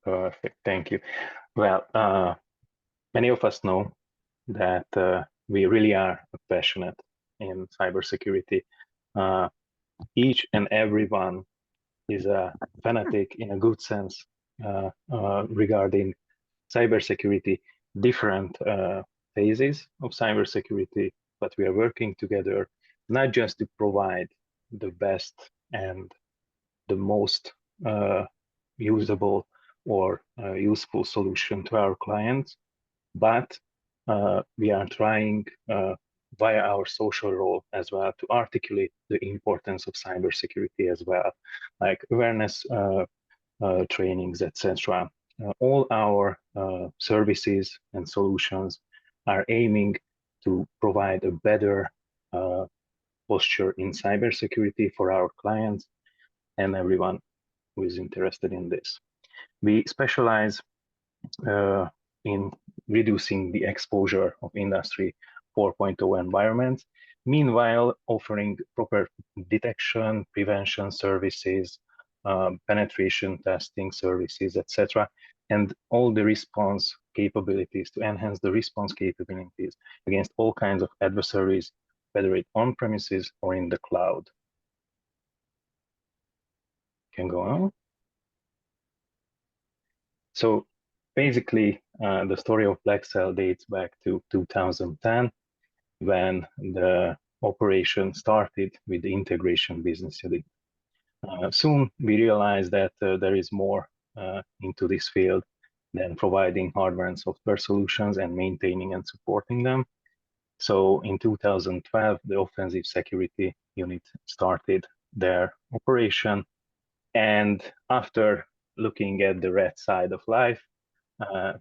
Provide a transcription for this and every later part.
Perfect. Thank you. Well, many of us know that we really are passionate in cybersecurity. Uh, each and everyone is a fanatic in a good sense regarding cybersecurity, different phases of cybersecurity, but we are working together not just to provide the best and the most usable or useful solution to our clients, but we are trying via our social role as well to articulate the importance of cybersecurity as well, like awareness trainings, etc. All our services and solutions are aiming to provide a better posture in cybersecurity for our clients and everyone who is interested in this. We specialize in reducing the exposure of Industry 4.0 environments, meanwhile offering proper detection, prevention services, penetration testing services, etc., and all the response capabilities to enhance the response capabilities against all kinds of adversaries, whether it's on premises or in the cloud. Can go on. So basically, the story of Black Cell dates back to 2010, when the operation started with the integration business unit. Soon we realized that there is more into this field than providing hardware and software solutions and maintaining and supporting them. So in 2012, the offensive security unit started their operation. And after looking at the red side of life,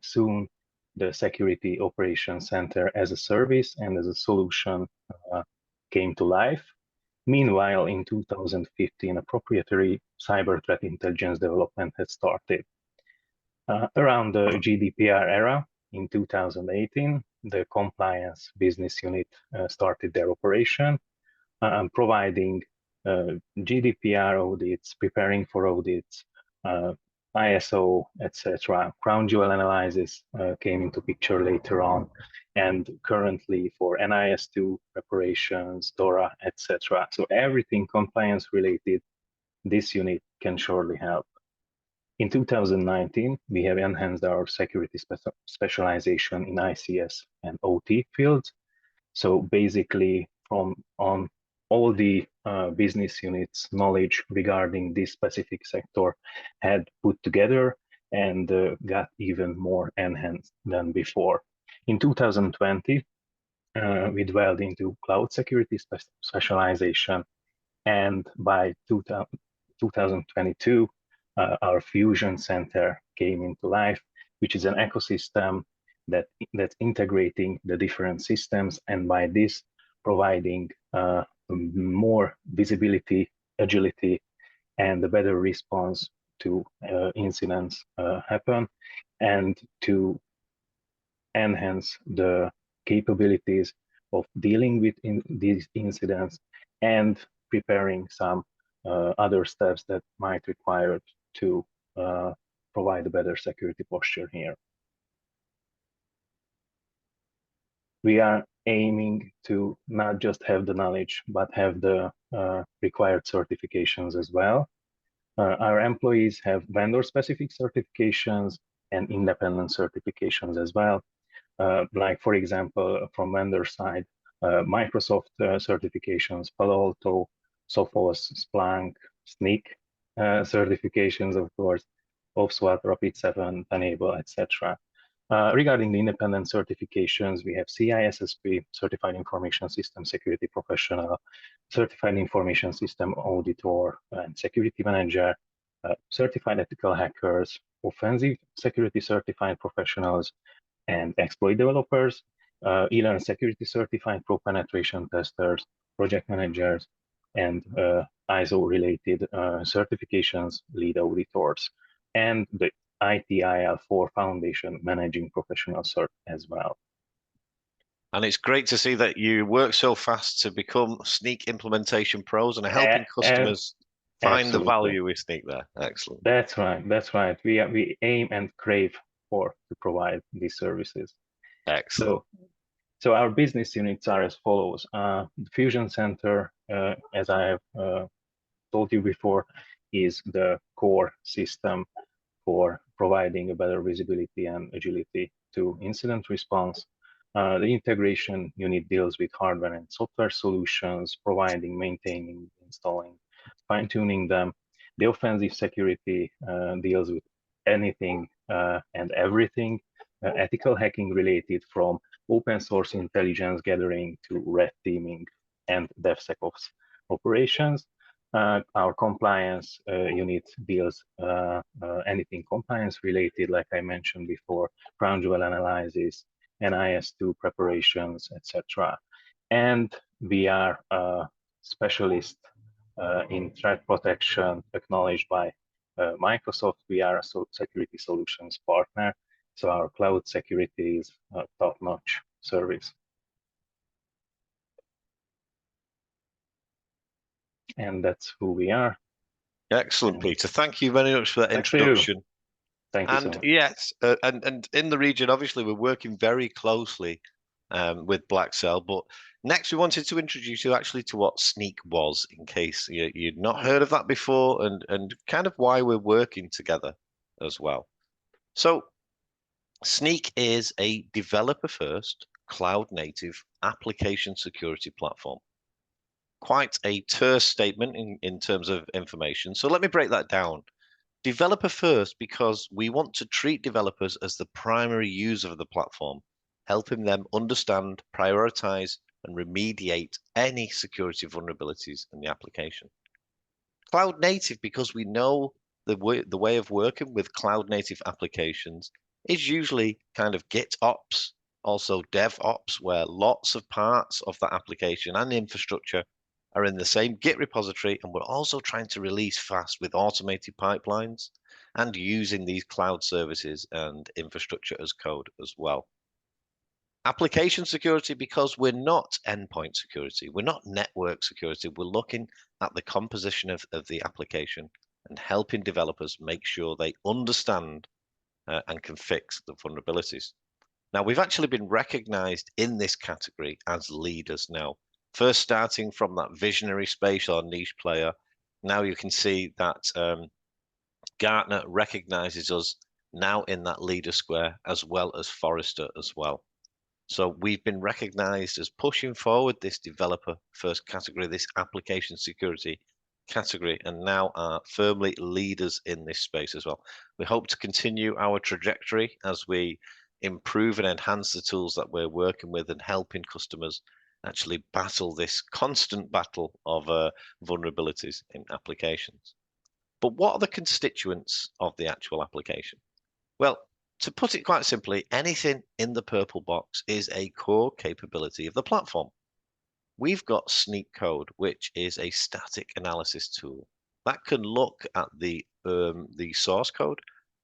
soon the Security Operations Center as a service and as a solution came to life. Meanwhile, in 2015, a proprietary cyber threat intelligence development had started. Around the GDPR era, in 2018, the compliance business unit started their operation, providing GDPR audits, preparing for audits, ISO, etc. Crown jewel analysis came into picture later on, and currently for NIS2 preparations, DORA, etc. So everything compliance related, this unit can surely help. In 2019, we have enhanced our security specialization in ICS and OT fields. So basically, from on all the business units' knowledge regarding this specific sector had put together and got even more enhanced than before. In 2020, we dwelled into cloud security specialization, and by 2022, our Fusion Center came into life, which is an ecosystem that's integrating the different systems, and by this providing more visibility, agility, and a better response to incidents happen, and to enhance the capabilities of dealing with these incidents and preparing some other steps that might require to provide a better security posture here. We are aiming to not just have the knowledge, but have the required certifications as well. Our employees have vendor-specific certifications and independent certifications as well. Like, for example, from vendor side, Microsoft certifications, Palo Alto, Sophos, Splunk, Snyk certifications, of course, OPSWAT, Rapid7, Enable, etc. Regarding the independent certifications, we have CISSP, Certified Information System Security Professional, Certified Information System Auditor and Security Manager, Certified Ethical Hackers, Offensive Security Certified Professionals, and exploit developers, ELEARN Security Certified Pro Penetration Testers, Project Managers, and ISO-related certifications, lead auditors, and the ITIL4 Foundation Managing Professional Cert as well. And it's great to see that you work so fast to become Snyk implementation pros and are helping customers. Find the Absolutely. value we Snyk there. Excellent. That's right. That's right. We aim and crave for to provide these services. Excellent. So our business units are as follows. The Fusion Center, as I have told you before, is the core system for providing a better visibility and agility to incident response. The integration unit deals with hardware and software solutions, providing, maintaining, installing, fine-tuning them. The offensive security deals with anything and everything ethical hacking related, from open source intelligence gathering to red teaming and DevSecOps operations. Our compliance unit deals anything compliance related, like I mentioned before, crown jewel analysis, NIS2 preparations, etc. And we are a specialist in threat protection, acknowledged by Microsoft. We are a security solutions partner, so our cloud security is a top-notch service. And that's who we are. Excellent, And Peter. Thank you very much for that thanks to you. introduction. Thank you so And much. yes, and in the region, obviously, we're working very closely with Blackcell. But next, we wanted to introduce you actually to what Snyk was, in case you'd not heard of that before, and kind of why we're working together as well. So Snyk is a developer-first, cloud-native application security platform. Quite a terse statement in terms of information. So let me break that down. Developer first, because we want to treat developers as the primary user of the platform, helping them understand, prioritize, and remediate any security vulnerabilities in the application. Cloud native, because we know the way of working with cloud native applications is usually kind of GitOps, also DevOps, where lots of parts of that application and infrastructure are in the same Git repository, and we're also trying to release fast with automated pipelines and using these cloud services and infrastructure as code as well. Application security, because we're not endpoint security, we're not network security, we're looking at the composition of the application and helping developers make sure they understand and can fix the vulnerabilities. Now, we've actually been recognized in this category as leaders now. First starting from that visionary space or niche player, now you can see that Gartner recognizes us now in that leader square, as well as Forrester as well. So we've been recognized as pushing forward this developer first category, this application security category, and now are firmly leaders in this space as well. We hope to continue our trajectory as we improve and enhance the tools that we're working with and helping customers actually battle this constant battle of vulnerabilities in applications. But what are the constituents of the actual application? Well, to put it quite simply, anything in the purple box is a core capability of the platform. We've got Snyk Code, which is a static analysis tool that can look at the source code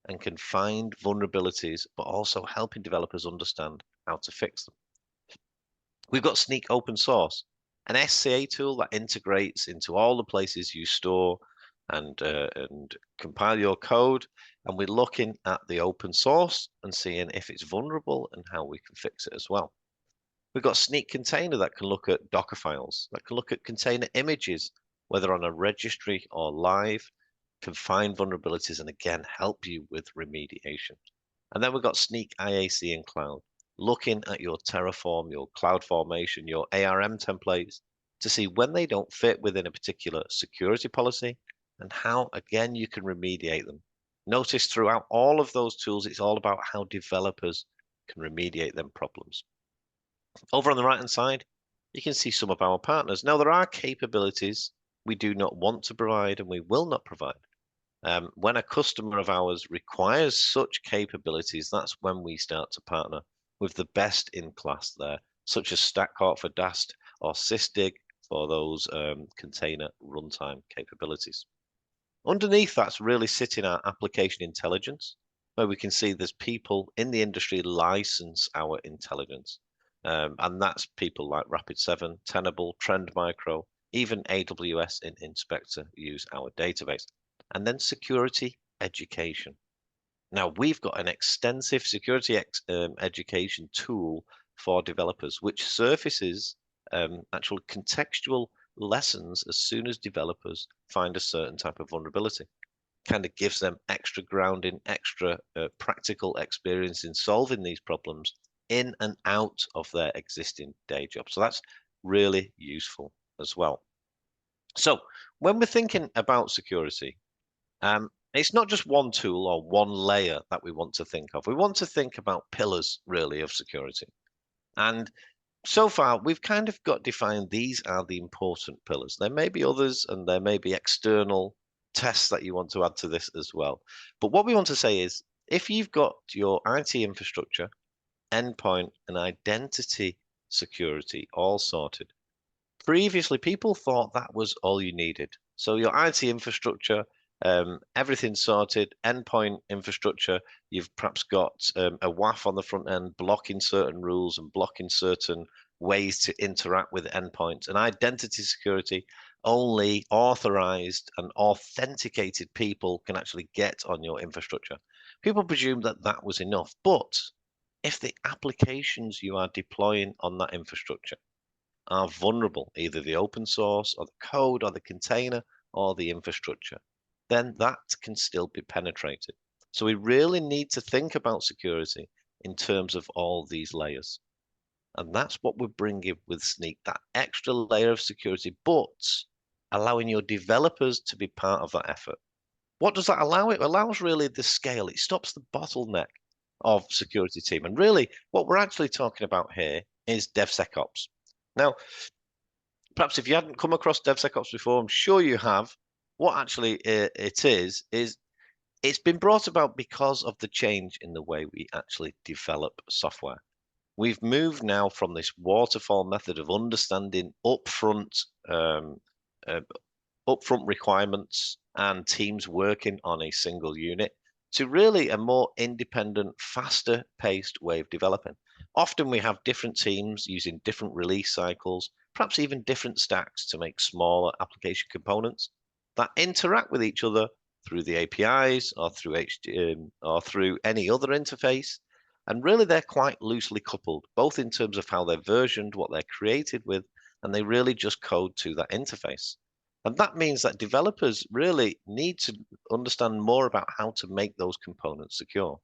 and can find vulnerabilities, but also helping developers understand how to fix them. We've got Snyk Open Source, an SCA tool that integrates into all the places you store and compile your code. And we're looking at the open source and seeing if it's vulnerable and how we can fix it as well. We've got Snyk Container that can look at Docker files, that can look at container images, whether on a registry or live, can find vulnerabilities and again, help you with remediation. And then we've got Snyk IAC in cloud, looking at your Terraform, your CloudFormation, your ARM templates to see when they don't fit within a particular security policy and how, again, you can remediate them. Notice throughout all of those tools, it's all about how developers can remediate them problems. Over on the right-hand side, you can see some of our partners. Now, there are capabilities we do not want to provide and we will not provide. When a customer of ours requires such capabilities, that's when we start to partner with the best in class there, such as StackCorp for DAST or Sysdig for those container runtime capabilities. Underneath that's really sitting our application intelligence, where we can see there's people in the industry license our intelligence. And that's people like Rapid7, Tenable, Trend Micro, Even AWS and Inspector use our database. And then security education. Now, we've got an extensive security education tool for developers, which surfaces actual contextual lessons as soon as developers find a certain type of vulnerability. Kind of gives them extra grounding, extra practical experience in solving these problems in and out of their existing day job. So that's really useful as well. So when we're thinking about security, it's not just one tool or one layer that we want to think of. We want to think about pillars, really, of security. And so far, we've kind of got defined these are the important pillars. There may be others, and there may be external tests that you want to add to this as well. But what we want to say is, if you've got your IT infrastructure, endpoint, and identity security all sorted, previously people thought that was all you needed. So your IT infrastructure, everything sorted, endpoint infrastructure, you've perhaps got a WAF on the front end blocking certain rules and blocking certain ways to interact with endpoints, and identity security, only authorized and authenticated people can actually get on your infrastructure. People presume that that was enough, but if the applications you are deploying on that infrastructure are vulnerable, either the open source or the code or the container or the infrastructure, then that can still be penetrated. So we really need to think about security in terms of all these layers. And that's what we're bringing with Snyk, that extra layer of security, but allowing your developers to be part of that effort. What does that allow? It allows really the scale. It stops the bottleneck of security team. And really, what we're actually talking about here is DevSecOps. Now, perhaps if you hadn't come across DevSecOps before, I'm sure you have. What actually it is it's been brought about because of the change in the way we actually develop software. We've moved now from this waterfall method of understanding upfront requirements and teams working on a single unit to really a more independent, faster paced way of developing. Often we have different teams using different release cycles, perhaps even different stacks to make smaller application components that interact with each other through the APIs or through any other interface. And really, they're quite loosely coupled, both in terms of how they're versioned, what they're created with, and they really just code to that interface. And that means that developers really need to understand more about how to make those components secure.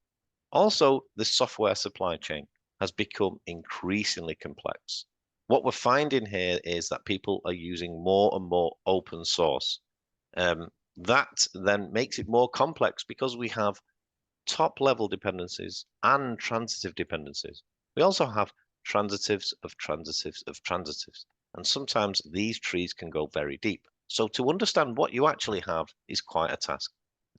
Also, the software supply chain has become increasingly complex. What we're finding here is that people are using more and more open source. That then makes it more complex because we have top level dependencies and transitive dependencies. We also have transitives of transitives of transitives. And sometimes these trees can go very deep. So to understand what you actually have is quite a task.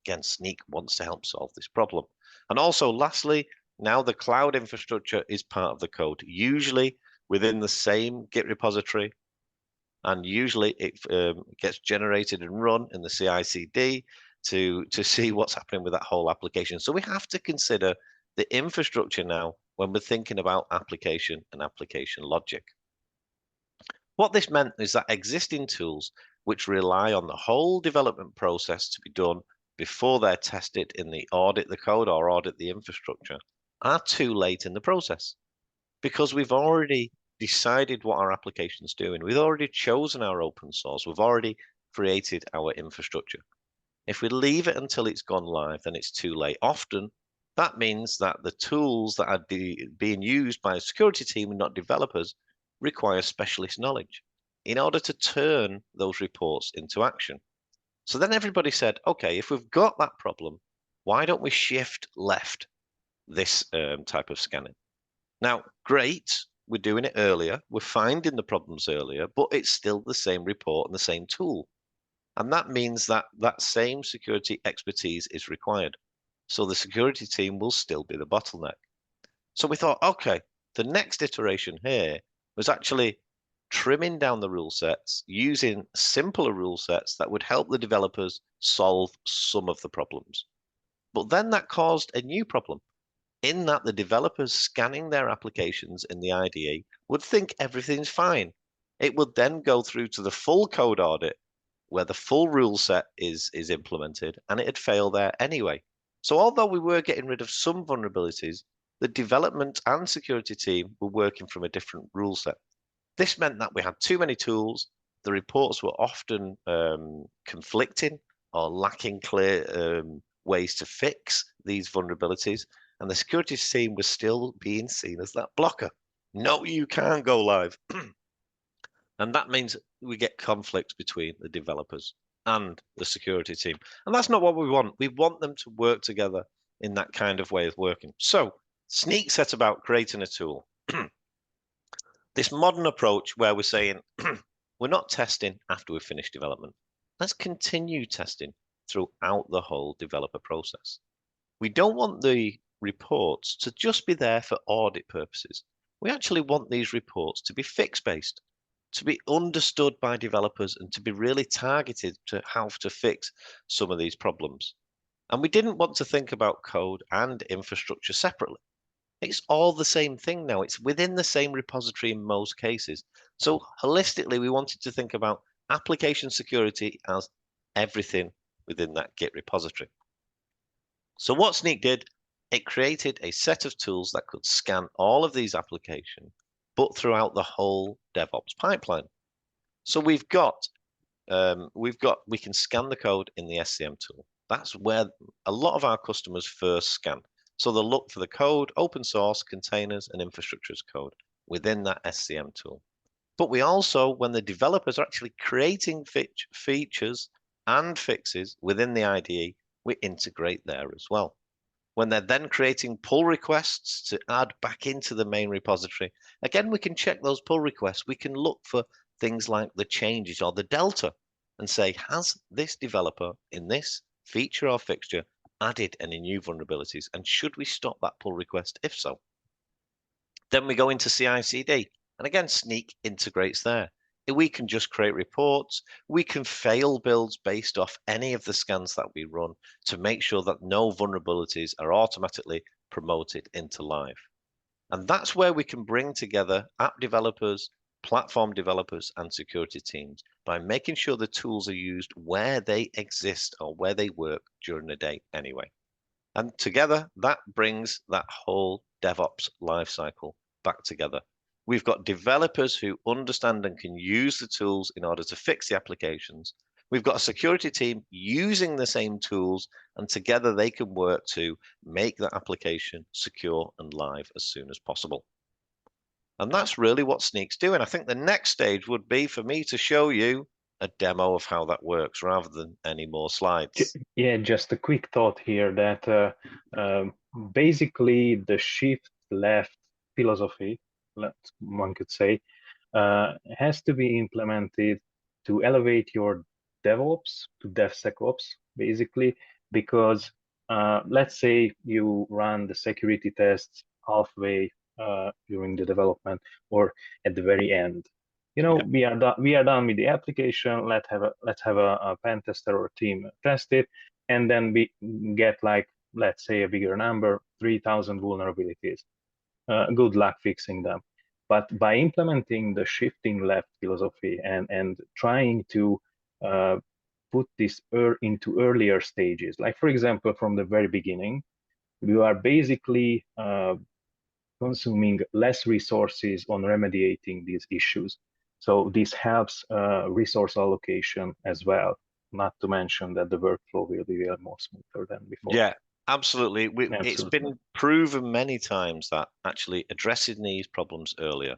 Again, Snyk wants to help solve this problem. And also, lastly, now the cloud infrastructure is part of the code, usually within the same Git repository. And usually it gets generated and run in the CI/CD to see what's happening with that whole application. So we have to consider the infrastructure now when we're thinking about application and application logic. What this meant is that existing tools which rely on the whole development process to be done before they're tested in the audit the code or audit the infrastructure are too late in the process because we've already decided what our application's doing. We've already chosen our open source. We've already created our infrastructure. If we leave it until it's gone live, then it's too late. Often, that means that the tools that are being used by a security team and not developers require specialist knowledge in order to turn those reports into action. So then everybody said, okay, if we've got that problem, why don't we shift left this type of scanning? Now, great, we're doing it earlier, we're finding the problems earlier, but it's still the same report and the same tool. And that means that that same security expertise is required. So the security team will still be the bottleneck. So we thought, okay, the next iteration here was actually trimming down the rule sets, using simpler rule sets that would help the developers solve some of the problems. But then that caused a new problem in that the developers scanning their applications in the IDE would think everything's fine. It would then go through to the full code audit where the full rule set is implemented, and it had failed there anyway. So although we were getting rid of some vulnerabilities, the development and security team were working from a different rule set. This meant that we had too many tools. The reports were often conflicting or lacking clear ways to fix these vulnerabilities. And the security team was still being seen as that blocker. No, you can't go live. And that means we get conflicts between the developers and the security team. And that's not what we want. We want them to work together in that kind of way of working. So Snyk set about creating a tool. This modern approach where we're saying, we're not testing after we've finished development. Let's continue testing throughout the whole developer process. We don't want the reports to just be there for audit purposes. We actually want these reports to be fix-based, to be understood by developers, and to be really targeted to how to fix some of these problems. And we didn't want to think about code and infrastructure separately. It's all the same thing now. It's within the same repository in most cases. So holistically, we wanted to think about application security as everything within that Git repository. So what Snyk did, it created a set of tools that could scan all of these applications, but throughout the whole DevOps pipeline. So we can scan the code in the SCM tool. That's where a lot of our customers first scan. So they'll look for the code, open source, containers, and infrastructure as code within that SCM tool. But we also, when the developers are actually creating features and fixes within the IDE, we integrate there as well. When they're then creating pull requests to add back into the main repository, again, we can check those pull requests. We can look for things like the changes or the delta and say, has this developer in this feature or fixture added any new vulnerabilities? And should we stop that pull request if so? Then we go into CI/CD. And again, Snyk integrates there. We can just create reports. We can fail builds based off any of the scans that we run to make sure that no vulnerabilities are automatically promoted into live. And that's where we can bring together app developers, platform developers, and security teams by making sure the tools are used where they exist or where they work during the day anyway. And together, that brings that whole DevOps lifecycle back together. We've got developers who understand and can use the tools in order to fix the applications. We've got a security team using the same tools, and together they can work to make that application secure and live as soon as possible. And that's really what Snyk's doing. I think the next stage would be for me to show you a demo of how that works rather than any more slides. Yeah, just a quick thought here that basically the shift left philosophy, one could say, has to be implemented to elevate your DevOps to DevSecOps, basically, because let's say you run the security tests halfway during the development or at the very end. You know, Yeah. we are done with the application. Let's have a pen tester or team test it, and then we get like, let's say, a bigger number, 3,000 vulnerabilities. Good luck fixing them. But by implementing the shifting left philosophy and trying to put this into earlier stages, like for example, from the very beginning, you are basically consuming less resources on remediating these issues. So this helps resource allocation as well, not to mention that the workflow will be more smoother than before. Yeah, absolutely. It's Absolutely. been proven many times that actually addressing these problems earlier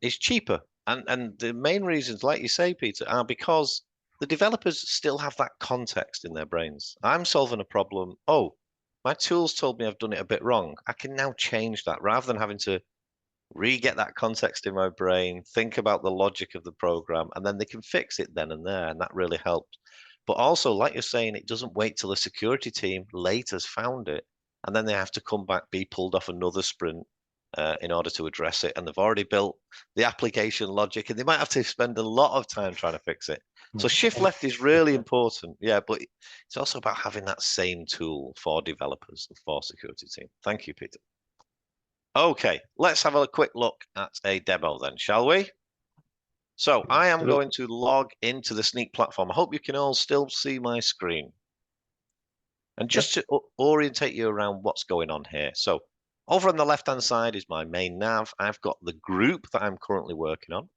is cheaper. And the main reasons, like you say, Peter, are because the developers still have that context in their brains. I'm solving a problem. Oh, my tools told me I've done it a bit wrong. I can now change that rather than having to re-get that context in my brain, think about the logic of the program, and then they can fix it then and there. And that really helps. But also, like you're saying, it doesn't wait till the security team later has found it, and then they have to come back, be pulled off another sprint in order to address it. And they've already built the application logic, and they might have to spend a lot of time trying to fix it. So shift left is really important. Yeah, but it's also about having that same tool for developers and for security team. Thank you, Peter. Okay, let's have a quick look at a demo then, shall we? So I am Absolutely. going to log into the Snyk platform. I hope you can all still see my screen. And Yep. just to orientate you around what's going on here. So over on the left-hand side is my main nav. I've got the group that I'm currently working on.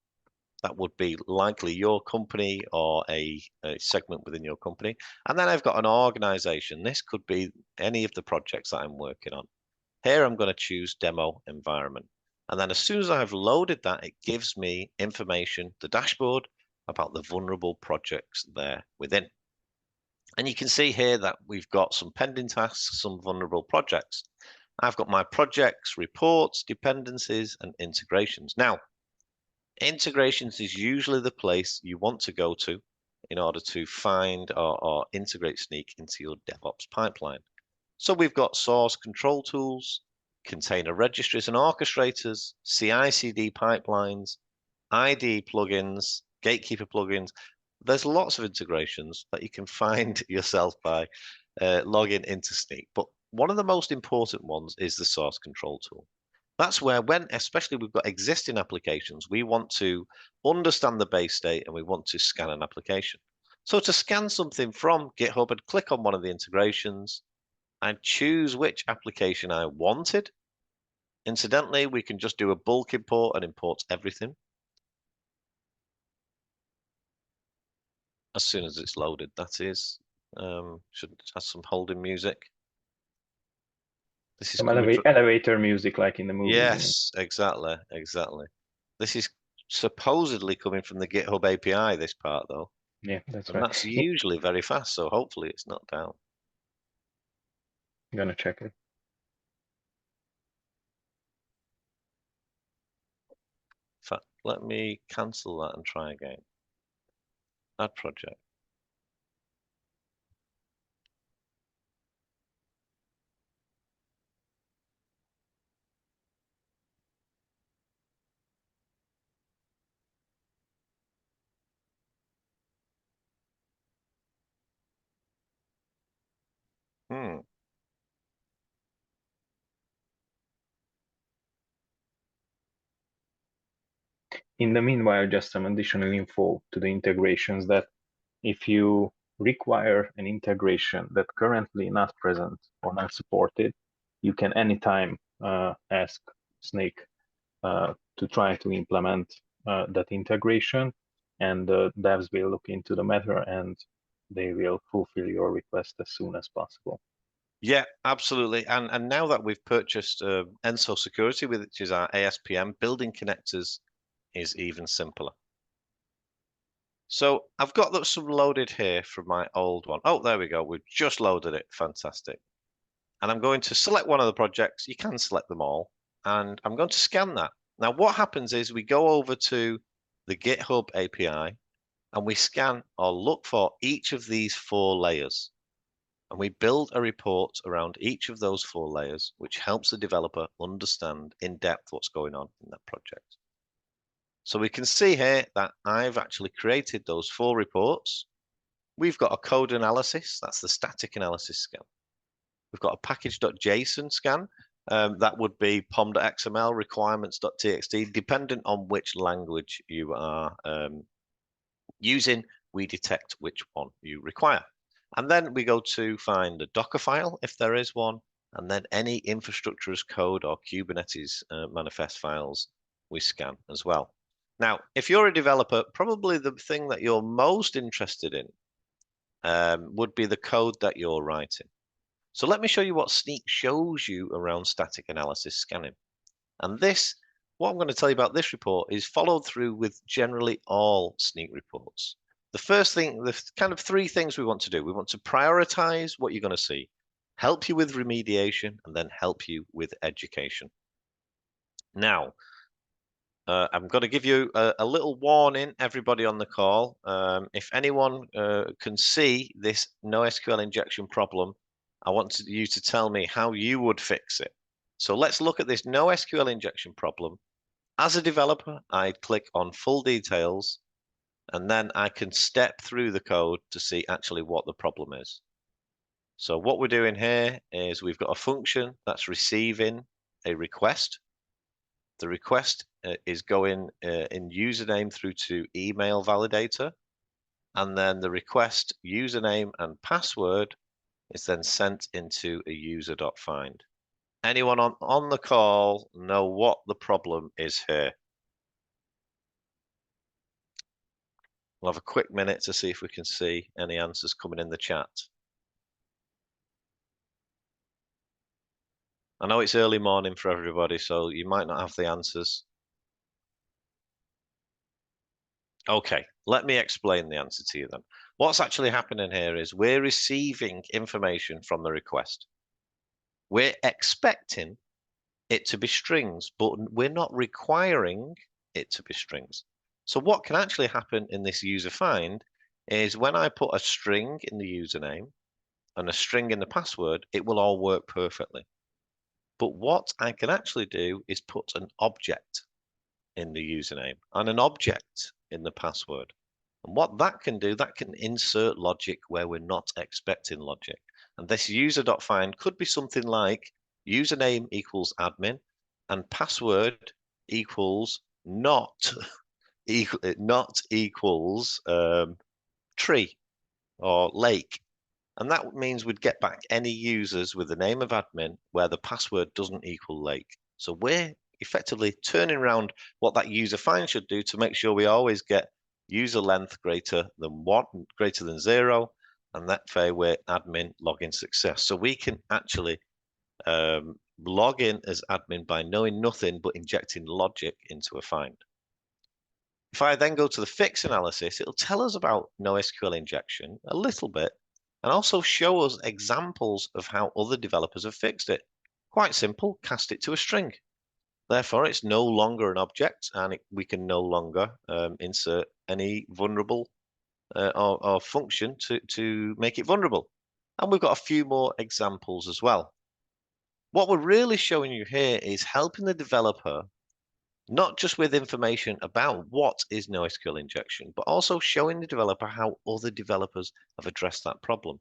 That would be likely your company or a segment within your company. And then I've got an organization. This could be any of the projects that I'm working on. Here I'm going to choose demo environment. And then as soon as I've loaded that, it gives me information, the dashboard, about the vulnerable projects there within. And you can see here that we've got some pending tasks, some vulnerable projects. I've got my projects, reports, dependencies, and integrations. Now, integrations is usually the place you want to go to in order to find or integrate Snyk into your DevOps pipeline. So we've got source control tools, container registries and orchestrators, CI/CD pipelines, ID plugins, gatekeeper plugins. There's lots of integrations that you can find yourself by logging into Snyk. But one of the most important ones is the source control tool. That's where, when especially we've got existing applications, we want to understand the base state and we want to scan an application. So to scan something from GitHub, I'd click on one of the integrations and choose which application I wanted. Incidentally, we can just do a bulk import and import everything as soon as it's loaded. That is, should have some holding music. This is Some coming from, elevator music like in the movies, you mean? yes, exactly, exactly. This is supposedly coming from the GitHub API, this part though, Yeah, that's and right. that's usually very fast, so hopefully it's not down. I'm gonna check it. In fact, let me cancel that and try again. Add project. Hmm. In the meanwhile, just some additional info to the integrations that if you require an integration that currently not present or not supported, you can anytime ask Snyk to try to implement that integration, and the devs will look into the matter and they will fulfill your request as soon as possible. Yeah, absolutely. And now that we've purchased Enso Security, which is our ASPM, building connectors is even simpler. So I've got some loaded here from my old one. Oh, there we go. We've just loaded it. Fantastic. And I'm going to select one of the projects. You can select them all. And I'm going to scan that. Now, what happens is we go over to the GitHub API and we scan or look for each of these 4 layers. And we build a report around each of those 4 layers, which helps the developer understand in depth what's going on in that project. So we can see here that I've actually created those 4 reports. We've got a code analysis, that's the static analysis scan. We've got a package.json scan, that would be pom.xml, requirements.txt, dependent on which language you are using, we detect which one you require. And then we go to find the Docker file, if there is one, and then any infrastructure as code or Kubernetes manifest files we scan as well. Now, if you're a developer, probably the thing that you're most interested in would be the code that you're writing. So let me show you what Snyk shows you around static analysis scanning. And this, what I'm going to tell you about this report is followed through with generally all Snyk reports. The first thing, the kind of 3 things we want to do, we want to prioritize what you're going to see, help you with remediation, and then help you with education. Now, I'm going to give you a little warning, everybody on the call. If anyone can see this NoSQL injection problem, I want you to tell me how you would fix it. So let's look at this NoSQL injection problem. As a developer, I click on full details, and then I can step through the code to see actually what the problem is. So what we're doing here is we've got a function that's receiving a request. The request is going in username through to email validator, and then the request username and password is then sent into a user.find. Anyone on the call know what the problem is here? We'll have a quick minute to see if we can see any answers coming in the chat. I know it's early morning for everybody, so you might not have the answers. Okay, let me explain the answer to you then. What's actually happening here is we're receiving information from the request. We're expecting it to be strings, but we're not requiring it to be strings. So what can actually happen in this user find is when I put a string in the username and a string in the password, it will all work perfectly. But what I can actually do is put an object in the username and an object in the password. And what that can do, that can insert logic where we're not expecting logic. And this user.find could be something like username equals admin and password equals not equals tree or lake. And that means we'd get back any users with the name of admin where the password doesn't equal lake. So we're effectively turning around what that user find should do to make sure we always get user length greater than 1, greater than 0, and that way we're admin login success. So we can actually log in as admin by knowing nothing but injecting logic into a find. If I then go to the fix analysis, it'll tell us about NoSQL injection a little bit and also show us examples of how other developers have fixed it. Quite simple, cast it to a string. Therefore, it's no longer an object, and we can no longer insert any vulnerable or function to make it vulnerable. And we've got a few more examples as well. What we're really showing you here is helping the developer not just with information about what is NoSQL injection, but also showing the developer how other developers have addressed that problem.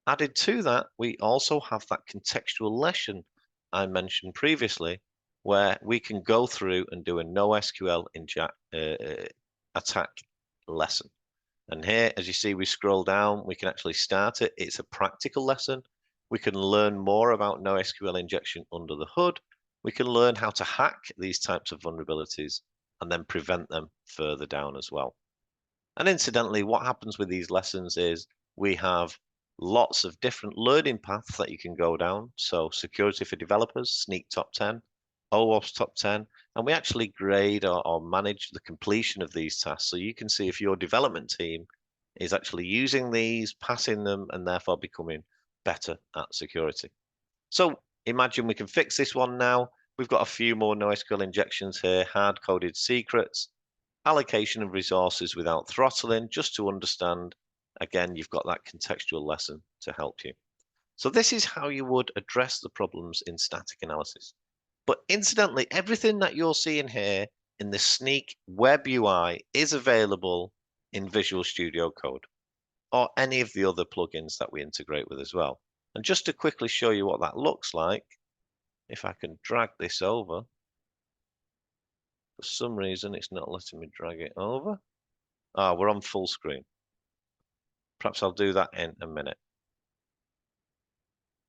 Added to that, we also have that contextual lesson I mentioned previously, where we can go through and do a NoSQL attack lesson. And here, as you see, we scroll down, we can actually start it. It's a practical lesson. We can learn more about NoSQL injection under the hood. We can learn how to hack these types of vulnerabilities and then prevent them further down as well. And incidentally, what happens with these lessons is we have lots of different learning paths that you can go down. So security for developers, Snyk top 10, OWASP top 10, and we actually grade or manage the completion of these tasks. So you can see if your development team is actually using these, passing them, and therefore becoming better at security. So imagine we can fix this one now. We've got a few more NoSQL injections here, hard-coded secrets, allocation of resources without throttling, just to understand. Again, you've got that contextual lesson to help you. So this is how you would address the problems in static analysis. But incidentally, everything that you're seeing here in the Snyk web UI is available in Visual Studio Code or any of the other plugins that we integrate with as well. And just to quickly show you what that looks like, if I can drag this over, for some reason it's not letting me drag it over. Ah, we're on full screen. Perhaps I'll do that in a minute.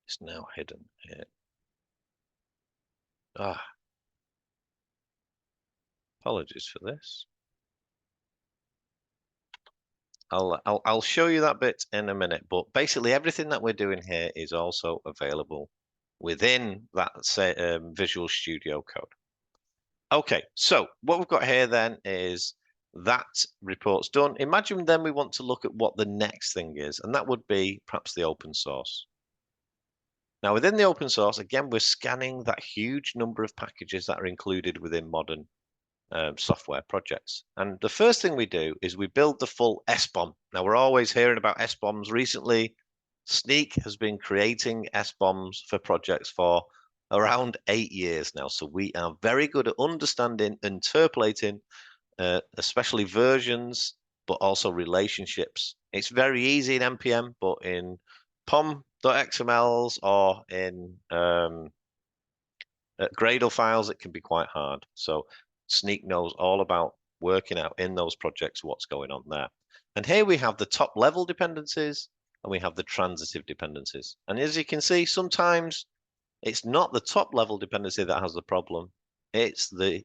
It's now hidden here. Ah, apologies for this. I'll show you that bit in a minute, but basically everything that we're doing here is also available within that Visual Studio Code. Okay, so what we've got here then is that report's done. Imagine then we want to look at what the next thing is, and that would be perhaps the open source. Now, within the open source, again, we're scanning that huge number of packages that are included within modern software projects. And the first thing we do is we build the full SBOM. Now, we're always hearing about SBOMs recently. Snyk has been creating SBOMs for projects for around 8 years now. So we are very good at understanding, interpolating, especially versions, but also relationships. It's very easy in NPM, but in POM.xmls or in Gradle files, it can be quite hard. So Snyk knows all about working out in those projects what's going on there. And here we have the top level dependencies and we have the transitive dependencies. And as you can see, sometimes it's not the top level dependency that has the problem. It's the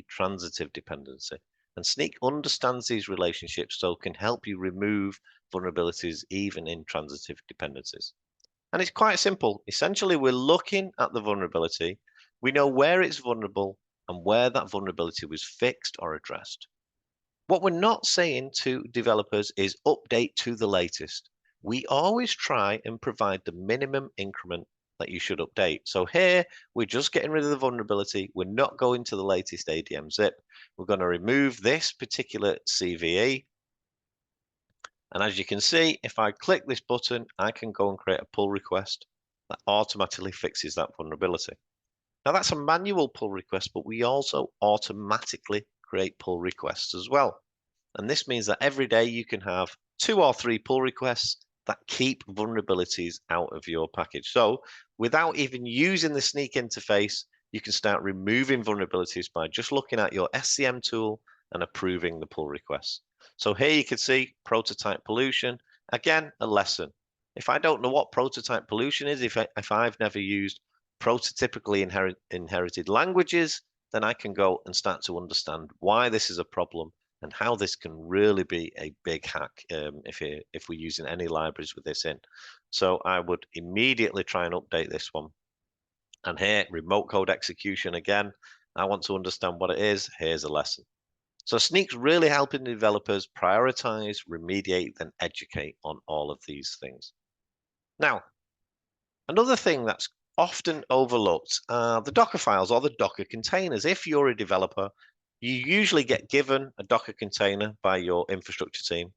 transitive dependency. And Snyk understands these relationships, so can help you remove vulnerabilities even in transitive dependencies. And it's quite simple. Essentially, we're looking at the vulnerability. We know where it's vulnerable and where that vulnerability was fixed or addressed. What we're not saying to developers is update to the latest. We always try and provide the minimum increment that you should update. So here, we're just getting rid of the vulnerability. We're not going to the latest ADM zip. We're going to remove this particular CVE. And as you can see, if I click this button, I can go and create a pull request that automatically fixes that vulnerability. Now that's a manual pull request, but we also automatically create pull requests as well. And this means that every day you can have 2 or 3 pull requests that keep vulnerabilities out of your package. So without even using the Snyk interface, you can start removing vulnerabilities by just looking at your SCM tool and approving the pull requests. So here you can see prototype pollution, again, a lesson. If I don't know what prototype pollution is, if I've never used prototypically inherited languages, then I can go and start to understand why this is a problem and how this can really be a big hack if we're using any libraries with this in. So I would immediately try and update this one. And here, remote code execution again. I want to understand what it is. Here's a lesson. So Snyk's really helping developers prioritize, remediate, then educate on all of these things. Now, another thing that's often overlooked are the Docker files or the Docker containers. If you're a developer, you usually get given a Docker container by your infrastructure team.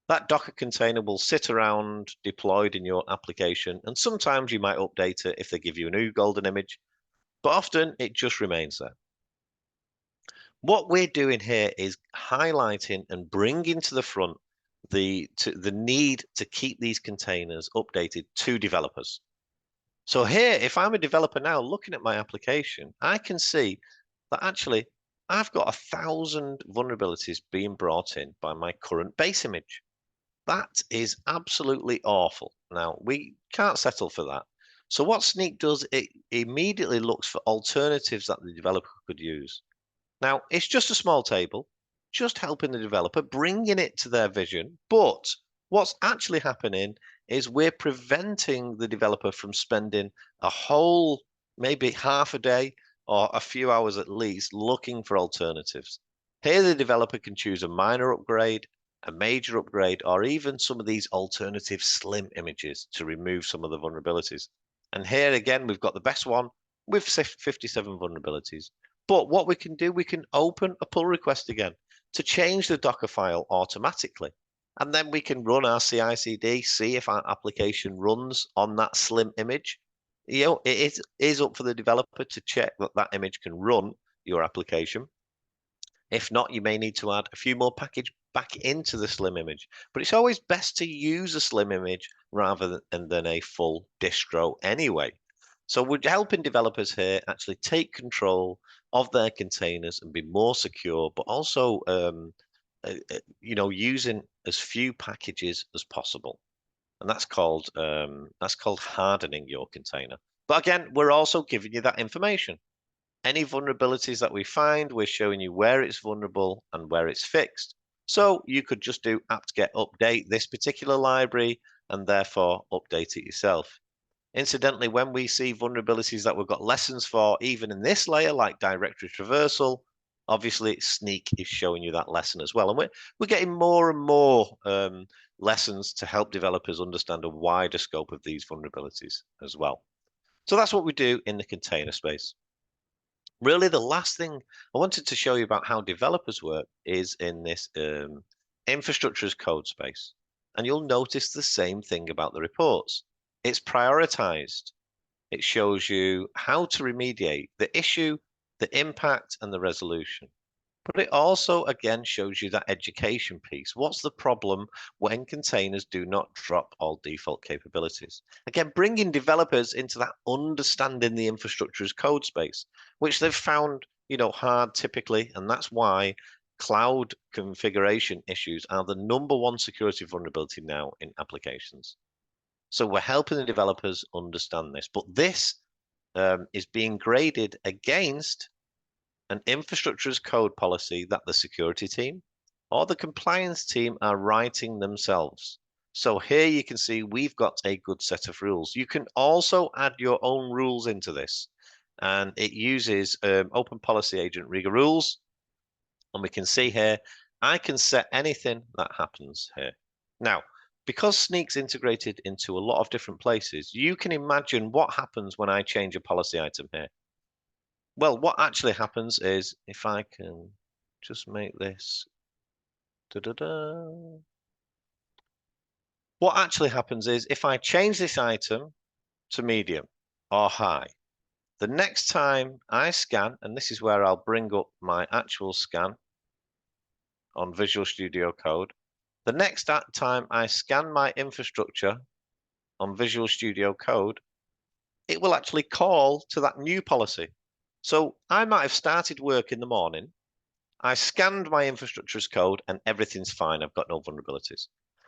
That Docker container will sit around deployed in your application, and sometimes you might update it if they give you a new golden image, but often it just remains there. What we're doing here is highlighting and bringing to the front the need to keep these containers updated to developers. So here, if I'm a developer now looking at my application, I can see that actually I've got 1,000 vulnerabilities being brought in by my current base image. That is absolutely awful. Now, we can't settle for that. So what Snyk does, it immediately looks for alternatives that the developer could use. Now, it's just a small table, just helping the developer, bringing it to their vision. But what's actually happening is we're preventing the developer from spending a whole, maybe half a day or a few hours at least looking for alternatives. Here, the developer can choose a minor upgrade, a major upgrade, or even some of these alternative slim images to remove some of the vulnerabilities. And here again, we've got the best one with 57 vulnerabilities. But what we can do, we can open a pull request again to change the Docker file automatically. And then we can run our CI/CD, see if our application runs on that slim image. You know, it is up for the developer to check that that image can run your application. If not, you may need to add a few more package back into the slim image. But it's always best to use a slim image rather than a full distro anyway. So we're helping developers here actually take control of their containers and be more secure, but also using as few packages as possible. And that's called hardening your container. But again, we're also giving you that information. Any vulnerabilities that we find, we're showing you where it's vulnerable and where it's fixed. So you could just do apt-get update this particular library and therefore update it yourself. Incidentally, when we see vulnerabilities that we've got lessons for, even in this layer, like directory traversal, obviously Snyk is showing you that lesson as well. And we're getting more and more lessons to help developers understand a wider scope of these vulnerabilities as well. So that's what we do in the container space. Really, the last thing I wanted to show you about how developers work is in this infrastructure as code space. And you'll notice the same thing about the reports. It's prioritized. It shows you how to remediate the issue, the impact, and the resolution. But it also, again, shows you that education piece. What's the problem when containers do not drop all default capabilities? Again, bringing developers into that understanding the infrastructure as code space, which they've found, hard typically. And that's why cloud configuration issues are the #1 security vulnerability now in applications. So we're helping the developers understand this. But this is being graded against an infrastructure as code policy that the security team or the compliance team are writing themselves. So here you can see we've got a good set of rules. You can also add your own rules into this. And it uses Open Policy Agent Riga rules. And we can see here, I can set anything that happens here. Now, because Snyk's integrated into a lot of different places, you can imagine what happens when I change a policy item here. Well, what actually happens is if I can just make this. What actually happens is if I change this item to medium or high, the next time I scan, and this is where I'll bring up my actual scan on Visual Studio Code, the next time I scan my infrastructure on Visual Studio Code, it will actually call to that new policy. So I might have started work in the morning. I scanned my infrastructure as code and everything's fine. I've got no vulnerabilities.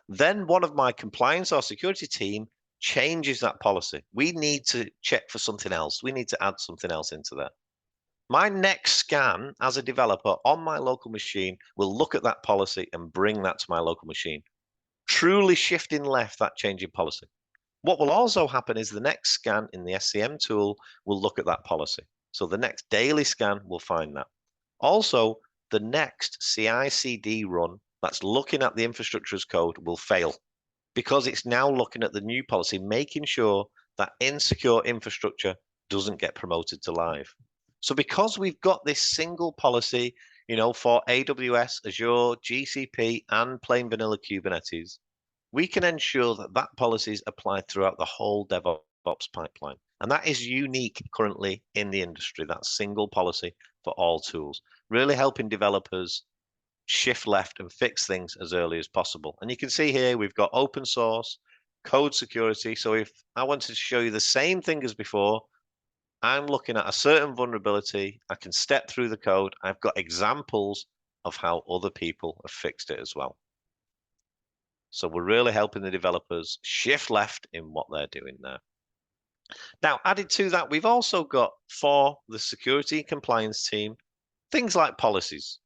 Then one of my compliance or security team changes that policy. We need to check for something else. We need to add something else into there. My next scan as a developer on my local machine will look at that policy and bring that to my local machine, truly shifting left that change in policy. What will also happen is the next scan in the SCM tool will look at that policy. So the next daily scan will find that. Also, the next CI/CD run that's looking at the infrastructure as code will fail because it's now looking at the new policy, making sure that insecure infrastructure doesn't get promoted to live. So because we've got this single policy, for AWS, Azure, GCP, and plain vanilla Kubernetes, we can ensure that that policy is applied throughout the whole DevOps pipeline. And that is unique currently in the industry, that single policy for all tools, really helping developers shift left and fix things as early as possible. And you can see here, we've got open source, code security. So if I wanted to show you the same thing as before, I'm looking at a certain vulnerability, I can step through the code. I've got examples of how other people have fixed it as well. So we're really helping the developers shift left in what they're doing there. Now, added to that, we've also got for the security compliance team, things like policies,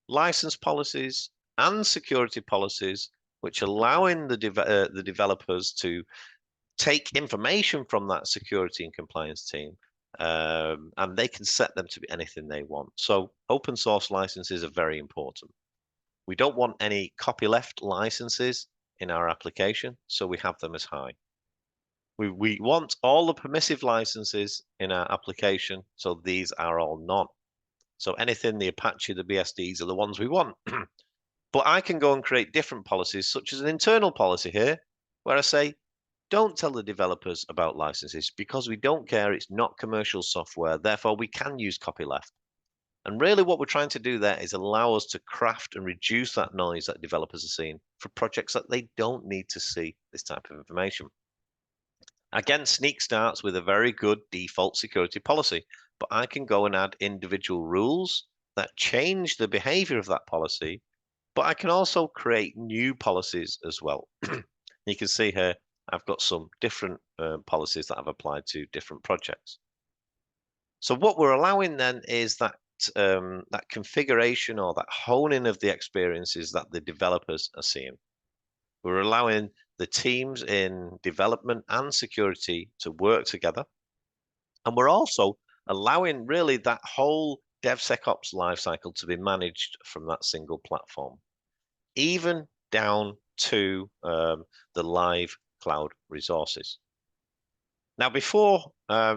license policies and security policies, which allowing the developers to take information from that security and compliance team, and they can set them to be anything they want. So open source licenses are very important. We don't want any copyleft licenses in our application, so we have them as high. We want all the permissive licenses in our application, so these are all none. So anything, the Apache, the BSDs are the ones we want. But I can go and create different policies, such as an internal policy here, where I say, don't tell the developers about licenses because we don't care. It's not commercial software. Therefore, we can use copyleft. And really what we're trying to do there is allow us to craft and reduce that noise that developers are seeing for projects that they don't need to see this type of information. Again, Snyk starts with a very good default security policy, but I can go and add individual rules that change the behavior of that policy, but I can also create new policies as well. You can see here, I've got some different policies that I've applied to different projects. So what we're allowing then is that that configuration or that honing of the experiences that the developers are seeing. We're allowing the teams in development and security to work together. And we're also allowing really that whole DevSecOps lifecycle to be managed from that single platform, even down to the live cloud resources. Now, before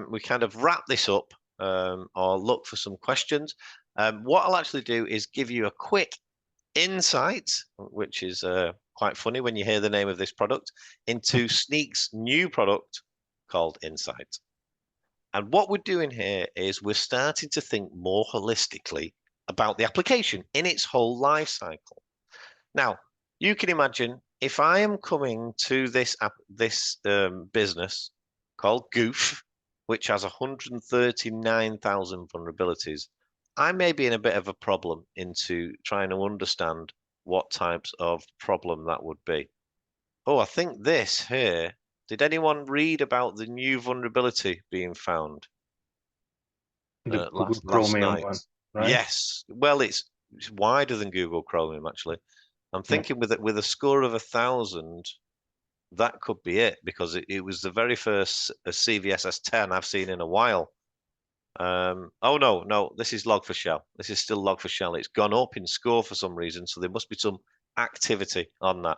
we kind of wrap this up or look for some questions, what I'll actually do is give you a quick insight, which is quite funny when you hear the name of this product, into Snyk's new product called Insight. And what we're doing here is we're starting to think more holistically about the application in its whole life cycle. Now, you can imagine if I am coming to this business called Goof, which has 139,000 vulnerabilities, I may be in a bit of a problem into trying to understand what types of problem that would be. Oh, I think this here. Did anyone read about the new vulnerability being found The Google last Chromium night? one, right? Yes. Well, it's wider than Google Chromium actually. I'm Yeah. thinking with a score of 1,000, that could be it because it was the very first CVSS 10 I've seen in a while. Oh no, this is Log4Shell. This is still Log4Shell. It's gone up in score for some reason, so there must be some activity on that.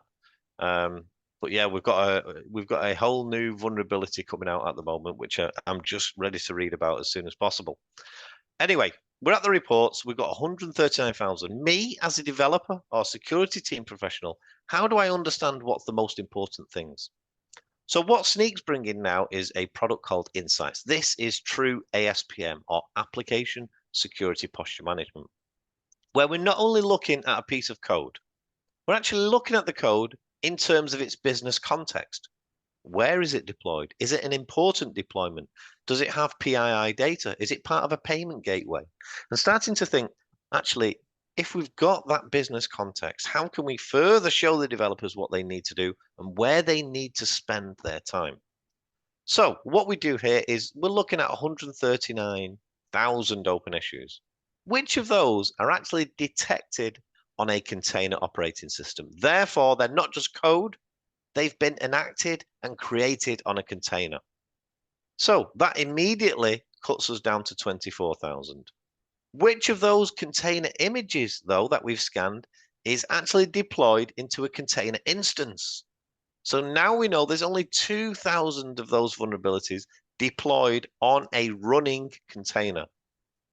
But yeah, we've got a whole new vulnerability coming out at the moment, which I'm just ready to read about as soon as possible. Anyway, we're at the reports. We've got 139,000. Me as a developer or security team professional, how do I understand what's the most important things? So what Snyk's bringing now is a product called Insights. This is true ASPM or Application Security Posture Management, where we're not only looking at a piece of code, we're actually looking at the code in terms of its business context. Where is it deployed? Is it an important deployment? Does it have PII data? Is it part of a payment gateway? And starting to think, actually, if we've got that business context, how can we further show the developers what they need to do and where they need to spend their time? So what we do here is we're looking at 139,000 open issues. Which of those are actually detected on a container operating system? Therefore, they're not just code, they've been enacted and created on a container. So that immediately cuts us down to 24,000. Which of those container images, though, that we've scanned is actually deployed into a container instance? So now we know there's only 2,000 of those vulnerabilities deployed on a running container.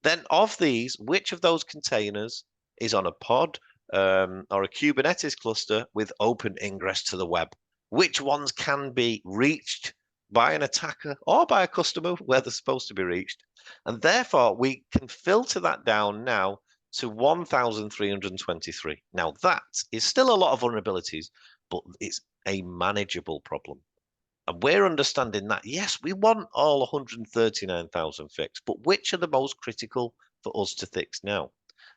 Then of these, which of those containers is on a pod or a Kubernetes cluster with open ingress to the web? Which ones can be reached by an attacker or by a customer where they're supposed to be reached? And therefore, we can filter that down now to 1,323. Now, that is still a lot of vulnerabilities, but it's a manageable problem. And we're understanding that, yes, we want all 139,000 fixed, but which are the most critical for us to fix now?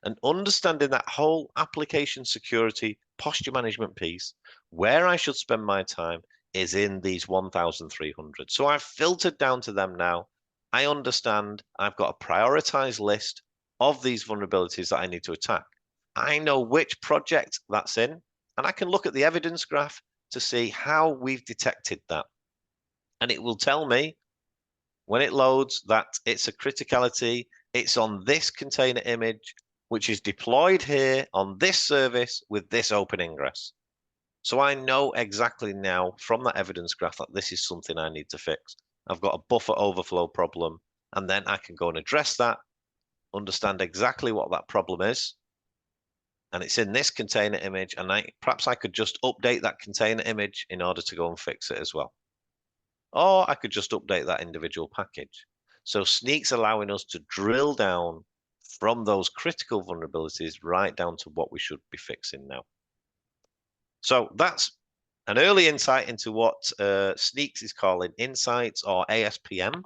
And understanding that whole application security posture management piece, where I should spend my time is in these 1,300. So I've filtered down to them now. I understand I've got a prioritized list of these vulnerabilities that I need to attack. I know which project that's in, and I can look at the evidence graph to see how we've detected that. And it will tell me when it loads that it's a criticality, it's on this container image, which is deployed here on this service with this open ingress. So I know exactly now from that evidence graph that this is something I need to fix. I've got a buffer overflow problem, and then I can go and address that, understand exactly what that problem is, and it's in this container image, and perhaps I could just update that container image in order to go and fix it as well. Or I could just update that individual package. So Snyk's allowing us to drill down from those critical vulnerabilities right down to what we should be fixing now. So that's an early insight into what Snyk is calling Insights or ASPM.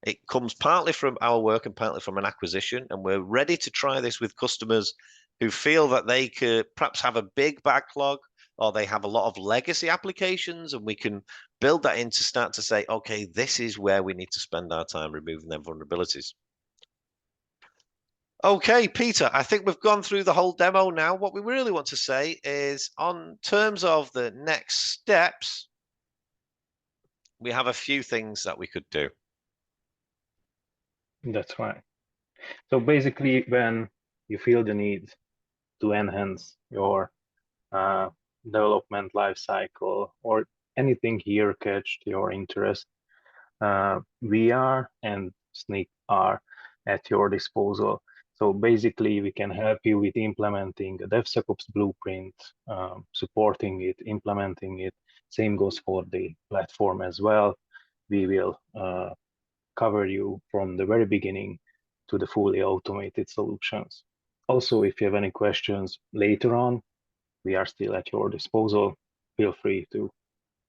It comes partly from our work and partly from an acquisition, and we're ready to try this with customers who feel that they could perhaps have a big backlog or they have a lot of legacy applications, and we can build that in to start to say, okay, this is where we need to spend our time removing them vulnerabilities. Okay, Peter, I think we've gone through the whole demo now. What we really want to say is on terms of the next steps, we have a few things that we could do. That's right. So basically, when you feel the need to enhance your development lifecycle or anything here catched your interest, we are and Snyk are at your disposal. So basically, we can help you with implementing a DevSecOps blueprint, supporting it, implementing it. Same goes for the platform as well. We will cover you from the very beginning to the fully automated solutions. Also, if you have any questions later on, we are still at your disposal. Feel free to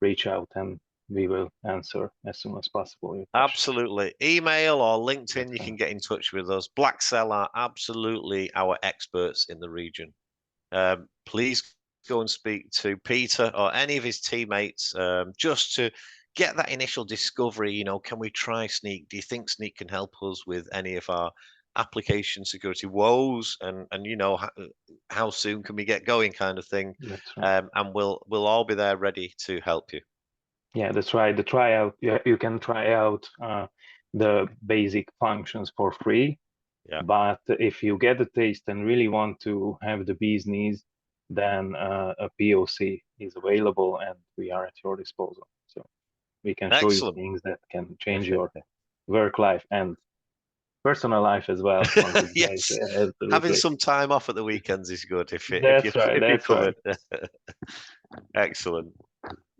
reach out and we will answer as soon as possible your questions. Absolutely. Email or LinkedIn, That's you fine. can get in touch with us. Black Cell are absolutely our experts in the region. Please go and speak to Peter or any of his teammates just to get that initial discovery. You know, can we try Snyk? Do you think Snyk can help us with any of our application security woes? And you know, how soon can we get going, kind of thing. That's right. And we'll all be there ready to help you. Yeah, that's right. The tryout, yeah, you can try out the basic functions for free. Yeah. But if you get a taste and really want to have the bee's knees, then a POC is available and we are at your disposal. So we can show you Excellent. things that can change your work life and personal life as well on good days. Yes. Having Absolutely. some time off at the weekends is good That's right. if you're That's right. covered. Excellent.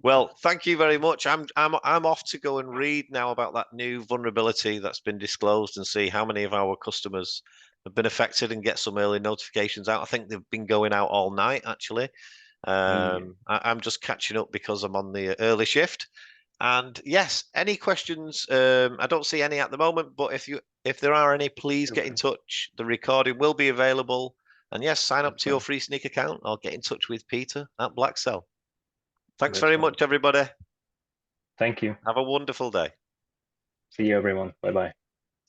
Well, thank you very much. I'm off to go and read now about that new vulnerability that's been disclosed and see how many of our customers have been affected and get some early notifications out. I think they've been going out all night actually. Yeah, I'm just catching up because I'm on the early shift. And yes, any questions? I don't see any at the moment, but if there are any, please get in okay. touch. The recording will be available. And yes, sign up That's to your right. free Snyk account or get in touch with Peter at Black Cell. Thanks That's very right. much, everybody. Thank you. Have a wonderful day. See you, everyone. Bye bye.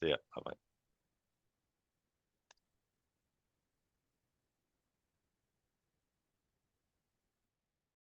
See ya. Bye bye.